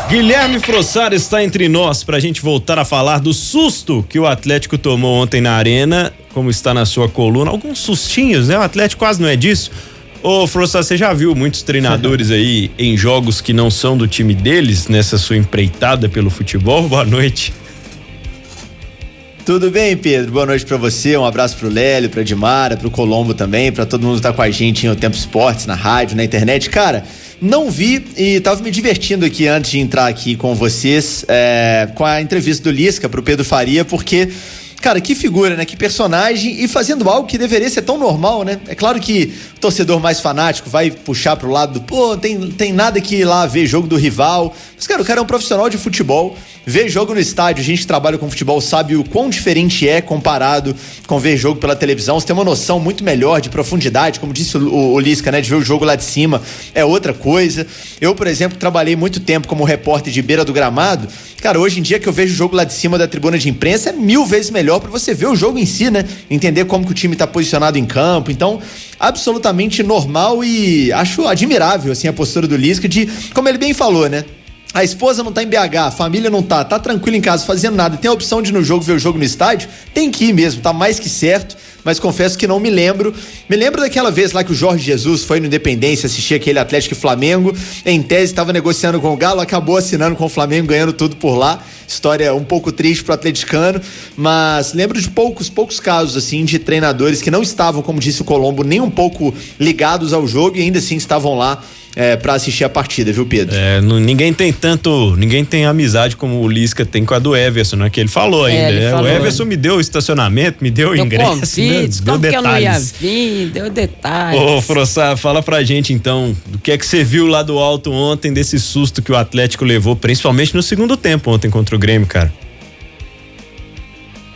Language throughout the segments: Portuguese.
Guilherme Frossard está entre nós para a gente voltar a falar do susto que o Atlético tomou ontem na Arena, como está na sua coluna. Alguns sustinhos, né? O Atlético quase não é disso. Ô, Frossard, você já viu muitos treinadores aí em jogos que não são do time deles, nessa sua empreitada pelo futebol? Boa noite. Tudo bem, Pedro? Boa noite pra você, um abraço pro Lélio, pra Dimara, pro Colombo também, pra todo mundo que tá com a gente em O Tempo Esportes, na rádio, na internet. Cara, não vi e tava me divertindo aqui antes de entrar aqui com vocês, com a entrevista do Lisca pro Pedro Faria, porque, cara, que figura, né? Que personagem, e fazendo algo que deveria ser tão normal, né? É claro que o torcedor mais fanático vai puxar pro lado do, tem nada que ir lá ver jogo do rival. Mas, cara, o cara é um profissional de futebol, ver jogo no estádio, a gente que trabalha com futebol sabe o quão diferente é comparado com ver jogo pela televisão. Você tem uma noção muito melhor de profundidade, como disse o Lisca, né? De ver o jogo lá de cima é outra coisa. Eu, por exemplo, trabalhei muito tempo como repórter de beira do gramado. Cara, hoje em dia que eu vejo o jogo lá de cima da tribuna de imprensa é 1000 vezes melhor para você ver o jogo em si, né? Entender como que o time tá posicionado em campo. Então, absolutamente normal e acho admirável, assim, a postura do Lisca de, como ele bem falou, né? A esposa não tá em BH, a família não tá tranquilo em casa fazendo nada, tem a opção de ir no jogo, ver o jogo no estádio, tem que ir mesmo, tá mais que certo, mas confesso que não me lembro. Me lembro daquela vez lá que o Jorge Jesus foi no Independência assistir aquele Atlético e Flamengo, em tese estava negociando com o Galo, acabou assinando com o Flamengo, ganhando tudo por lá. História um pouco triste pro atleticano, mas lembro de poucos casos assim de treinadores que não estavam, como disse o Colombo, nem um pouco ligados ao jogo e ainda assim estavam lá pra assistir a partida, viu, Pedro? Ninguém tem amizade como o Lisca tem com a do Everson, né? Que ele falou ainda. Ele falou. O Everson me deu estacionamento, me deu ingresso, convite, deu detalhes. Que eu não ia vir, deu detalhes. Ô, Frossard, fala pra gente então, do que é que você viu lá do alto ontem, desse susto que o Atlético levou, principalmente no segundo tempo ontem contra o Grêmio, cara.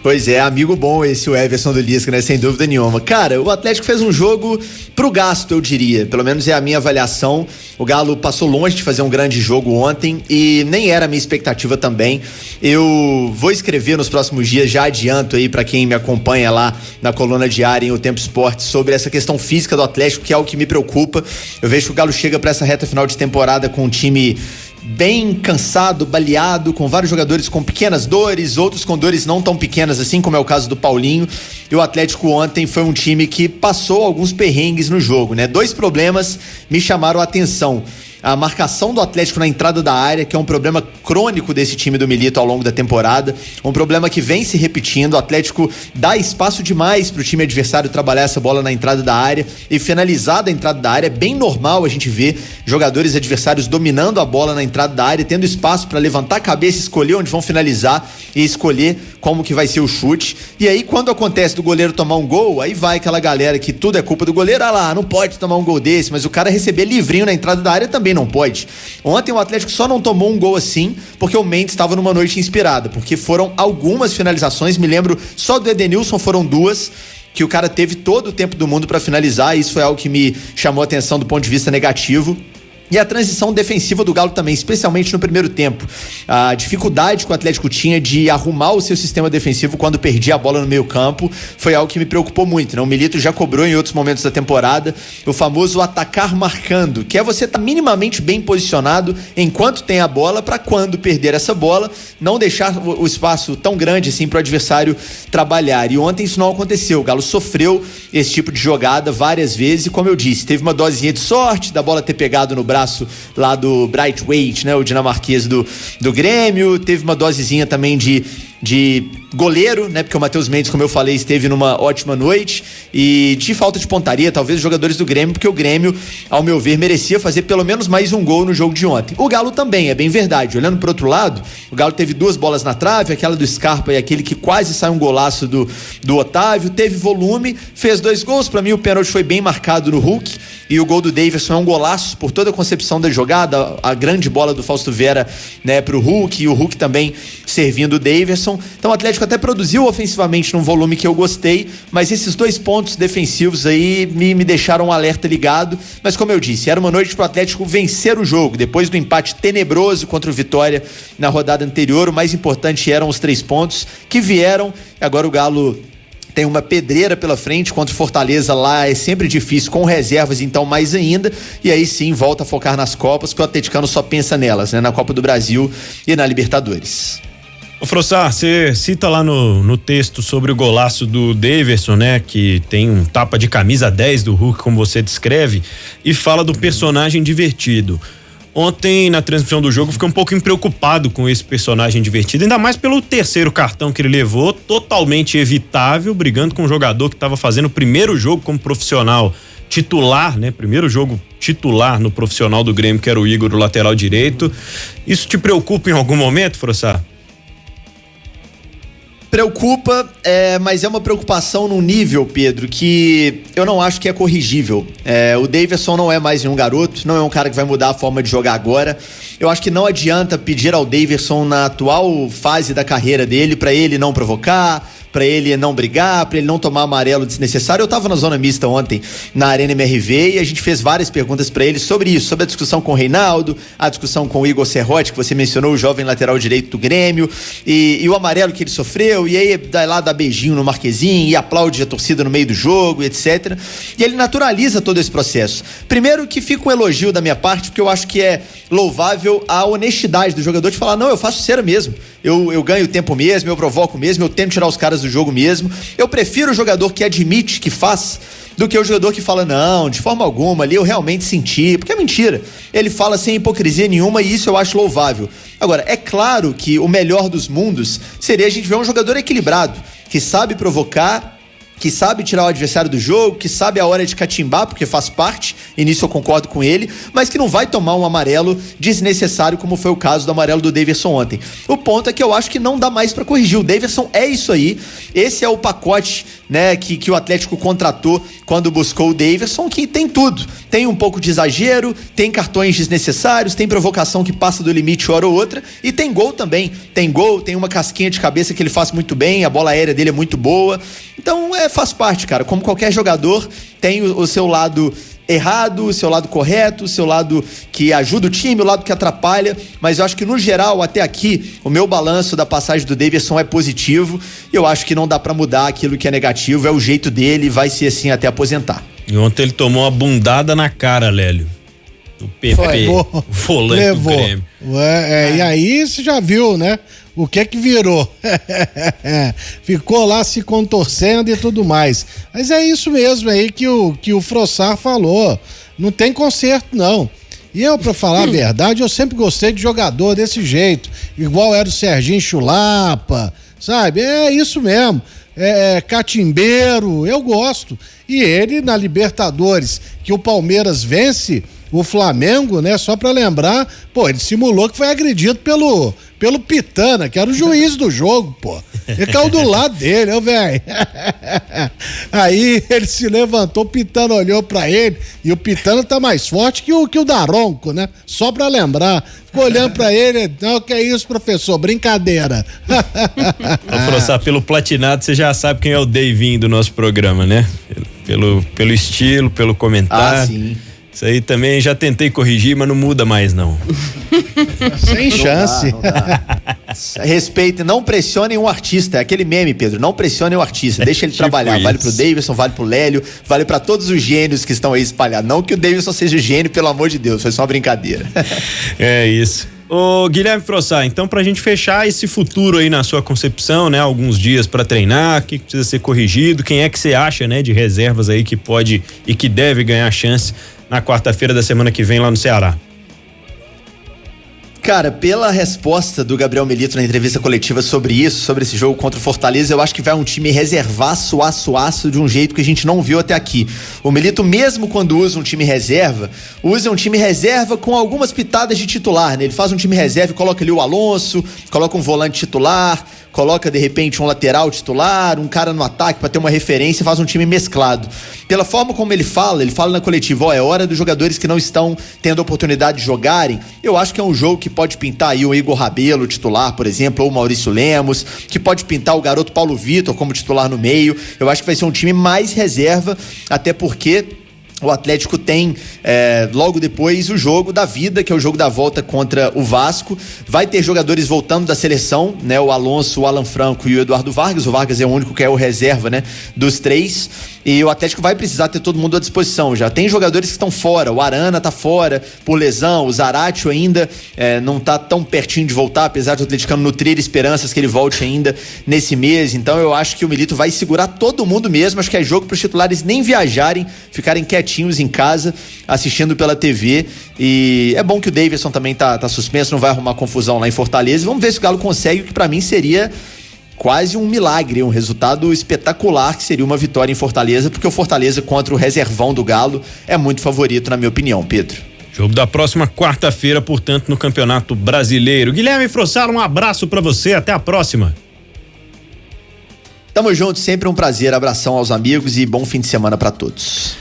Pois é, amigo bom esse o Everson do Lisca, né? Sem dúvida nenhuma. Cara, o Atlético fez um jogo pro gasto, eu diria. Pelo menos é a minha avaliação. O Galo passou longe de fazer um grande jogo ontem e nem era a minha expectativa também. Eu vou escrever nos próximos dias, já adianto aí pra quem me acompanha lá na coluna diária em O Tempo Esportes, sobre essa questão física do Atlético, que é algo que me preocupa. Eu vejo que o Galo chega pra essa reta final de temporada com um time bem cansado, baleado, com vários jogadores com pequenas dores, outros com dores não tão pequenas assim, como é o caso do Paulinho. E o Atlético ontem foi um time que passou alguns perrengues no jogo, né? 2 problemas me chamaram a atenção. A marcação do Atlético na entrada da área, que é um problema crônico desse time do Milito ao longo da temporada, um problema que vem se repetindo. O Atlético dá espaço demais para o time adversário trabalhar essa bola na entrada da área e finalizar da entrada da área. É bem normal a gente ver jogadores adversários dominando a bola na entrada da área, tendo espaço para levantar a cabeça, escolher onde vão finalizar e escolher como que vai ser o chute. E aí, quando acontece do goleiro tomar um gol, aí vai aquela galera que tudo é culpa do goleiro. Ah lá, não pode tomar um gol desse, mas o cara receber livrinho na entrada da área também não pode. Ontem o Atlético só não tomou um gol assim porque o Mendes estava numa noite inspirada, porque foram algumas finalizações, me lembro só do Edenilson foram 2 que o cara teve todo o tempo do mundo para finalizar, e isso foi algo que me chamou a atenção do ponto de vista negativo. E a transição defensiva do Galo também, especialmente no primeiro tempo. A dificuldade que o Atlético tinha de arrumar o seu sistema defensivo quando perdia a bola no meio campo foi algo que me preocupou muito, né? O Milito já cobrou em outros momentos da temporada o famoso atacar marcando, que é você estar minimamente bem posicionado enquanto tem a bola, para quando perder essa bola, não deixar o espaço tão grande assim para o adversário trabalhar. E ontem isso não aconteceu. O Galo sofreu esse tipo de jogada várias vezes e, como eu disse, teve uma dosezinha de sorte da bola ter pegado no braço lá do Braithwaite, né, o dinamarquês do Grêmio. Teve uma dosezinha também de goleiro, né, porque o Matheus Mendes, como eu falei, esteve numa ótima noite, e de falta de pontaria, talvez os jogadores do Grêmio, porque o Grêmio, ao meu ver, merecia fazer pelo menos mais um gol no jogo de ontem. O Galo também, é bem verdade. Olhando pro outro lado, o Galo teve 2 bolas na trave, aquela do Scarpa e aquele que quase sai um golaço do Otávio. Teve volume, fez 2 gols. Pra mim o pênalti foi bem marcado no Hulk, e o gol do Daverson é um golaço por toda a concepção da jogada, a grande bola do Fausto Vera, né, pro Hulk, e o Hulk também servindo o Daverson. Então o Atlético até produziu ofensivamente num volume que eu gostei, mas esses 2 pontos defensivos aí me deixaram um alerta ligado. Mas, como eu disse, era uma noite pro Atlético vencer o jogo, depois do empate tenebroso contra o Vitória na rodada anterior. O mais importante eram os 3 pontos que vieram. Agora o Galo tem uma pedreira pela frente, contra o Fortaleza lá é sempre difícil, com reservas então mais ainda, e aí sim volta a focar nas Copas, que o atleticano só pensa nelas, né? Na Copa do Brasil e na Libertadores. Ô Frossar, você cita lá no texto sobre o golaço do Daverson, né? Que tem um tapa de camisa 10 do Hulk, como você descreve, e fala do personagem divertido. Ontem, na transmissão do jogo, fiquei um pouco preocupado com esse personagem divertido, ainda mais pelo terceiro cartão que ele levou, totalmente evitável, brigando com um jogador que estava fazendo o primeiro jogo como profissional titular, né? Primeiro jogo titular no profissional do Grêmio, que era o Igor, o lateral direito. Isso te preocupa em algum momento, Frossar? Preocupa, mas é uma preocupação num nível, Pedro, que eu não acho que é corrigível. O Daverson não é mais nenhum garoto, não é um cara que vai mudar a forma de jogar agora. Eu acho que não adianta pedir ao Daverson na atual fase da carreira dele para ele não provocar, para ele não brigar, para ele não tomar amarelo desnecessário. Eu tava na zona mista ontem, na Arena MRV, e a gente fez várias perguntas para ele sobre isso, sobre a discussão com o Reinaldo, a discussão com o Igor Serrote, que você mencionou, o jovem lateral direito do Grêmio, e o amarelo que ele sofreu, e aí vai lá dar beijinho no Marquezinho, e aplaude a torcida no meio do jogo, etc. E ele naturaliza todo esse processo. Primeiro que fica um elogio da minha parte, porque eu acho que é louvável a honestidade do jogador de falar, não, eu faço cera mesmo, eu ganho tempo mesmo, eu provoco mesmo, eu tento tirar os caras do jogo mesmo. Eu prefiro o jogador que admite que faz do que o jogador que fala, não, de forma alguma, ali eu realmente senti, porque é mentira. Ele fala sem hipocrisia nenhuma e isso eu acho louvável. Agora, é claro que o melhor dos mundos seria a gente ver um jogador equilibrado, que sabe provocar, que sabe tirar o adversário do jogo, que sabe a hora de catimbar, porque faz parte, e nisso eu concordo com ele, mas que não vai tomar um amarelo desnecessário, como foi o caso do amarelo do Daverson ontem. O ponto é que eu acho que não dá mais pra corrigir. O Daverson é isso aí, esse é o pacote, né, que o Atlético contratou quando buscou o Daverson, que tem tudo. Tem um pouco de exagero, tem cartões desnecessários, tem provocação que passa do limite hora ou outra, e tem gol também. Tem gol, tem uma casquinha de cabeça que ele faz muito bem, a bola aérea dele é muito boa. Então, faz parte, cara. Como qualquer jogador, tem o seu lado errado, o seu lado correto, o seu lado que ajuda o time, o lado que atrapalha, mas eu acho que no geral, até aqui, o meu balanço da passagem do Daverson é positivo. Eu acho que não dá pra mudar aquilo que é negativo, é o jeito dele, vai ser assim até aposentar. E ontem ele tomou uma bundada na cara, Lélio. O PP, o volante do Grêmio. E aí você já viu, né? O que virou? Ficou lá se contorcendo e tudo mais. Mas é isso mesmo aí que o Frossar falou. Não tem conserto, não. E eu, pra falar a verdade, eu sempre gostei de jogador desse jeito. Igual era o Serginho Chulapa, sabe? É isso mesmo. Catimbeiro, eu gosto. E ele, na Libertadores, que o Palmeiras vence o Flamengo, né? Só pra lembrar, pô, ele simulou que foi agredido pelo Pitana, que era o juiz do jogo, pô. Ele caiu do lado dele, velho. Aí ele se levantou, o Pitana olhou pra ele, e o Pitana tá mais forte que o Daronco, né? Só pra lembrar. Ficou olhando pra ele, não, que é isso, professor? Brincadeira. Frossar, pelo platinado, você já sabe quem é o Davinho do nosso programa, né? Pelo estilo, pelo comentário. Ah, sim. Isso aí também já tentei corrigir, mas não muda mais, não. Sem chance. Não dá. Respeite, não pressionem um artista. É aquele meme, Pedro. Não pressionem o artista. Deixa ele trabalhar. Vale pro Daverson, vale pro Lélio, vale pra todos os gênios que estão aí espalhados. Não que o Daverson seja gênio, pelo amor de Deus. Foi só uma brincadeira. É isso. Ô Guilherme Frossar, então pra gente fechar esse futuro aí na sua concepção, né? Alguns dias pra treinar, o que precisa ser corrigido, quem é que você acha, né? De reservas aí que pode e que deve ganhar chance na quarta-feira da semana que vem lá no Ceará? Cara, pela resposta do Gabriel Milito na entrevista coletiva sobre isso, sobre esse jogo contra o Fortaleza, eu acho que vai um time reservaço, aço, de um jeito que a gente não viu até aqui. O Milito, mesmo quando usa um time reserva, usa um time reserva com algumas pitadas de titular, né? Ele faz um time reserva e coloca ali o Alonso, coloca um volante titular, coloca de repente um lateral titular, um cara no ataque pra ter uma referência, faz um time mesclado. Pela forma como ele fala na coletiva, é hora dos jogadores que não estão tendo oportunidade de jogarem. Eu acho que é um jogo que pode pintar aí o Igor Rabelo titular, por exemplo, ou o Maurício Lemos, que pode pintar o garoto Paulo Vitor como titular no meio. Eu acho que vai ser um time mais reserva, até porque o Atlético tem logo depois o jogo da vida, que é o jogo da volta contra o Vasco. Vai ter jogadores voltando da seleção, né? O Alonso, o Alan Franco e o Eduardo Vargas. O Vargas é o único que é o reserva, né? Dos três. E o Atlético vai precisar ter todo mundo à disposição. Já tem jogadores que estão fora. O Arana tá fora por lesão. O Zaratio ainda não tá tão pertinho de voltar, apesar do atleticano nutrir esperanças que ele volte ainda nesse mês. Então eu acho que o Milito vai segurar todo mundo mesmo. Acho que é jogo para os titulares nem viajarem, ficarem quietinhos em casa, assistindo pela TV. E é bom que o Davidson também tá suspenso, não vai arrumar confusão lá em Fortaleza. Vamos ver se o Galo consegue, o que para mim seria quase um milagre, um resultado espetacular, que seria uma vitória em Fortaleza, porque o Fortaleza contra o reservão do Galo é muito favorito, na minha opinião, Pedro. Jogo da próxima quarta-feira, portanto, no Campeonato Brasileiro. Guilherme Frossaro, um abraço pra você, até a próxima. Tamo junto, sempre um prazer, abração aos amigos e bom fim de semana pra todos.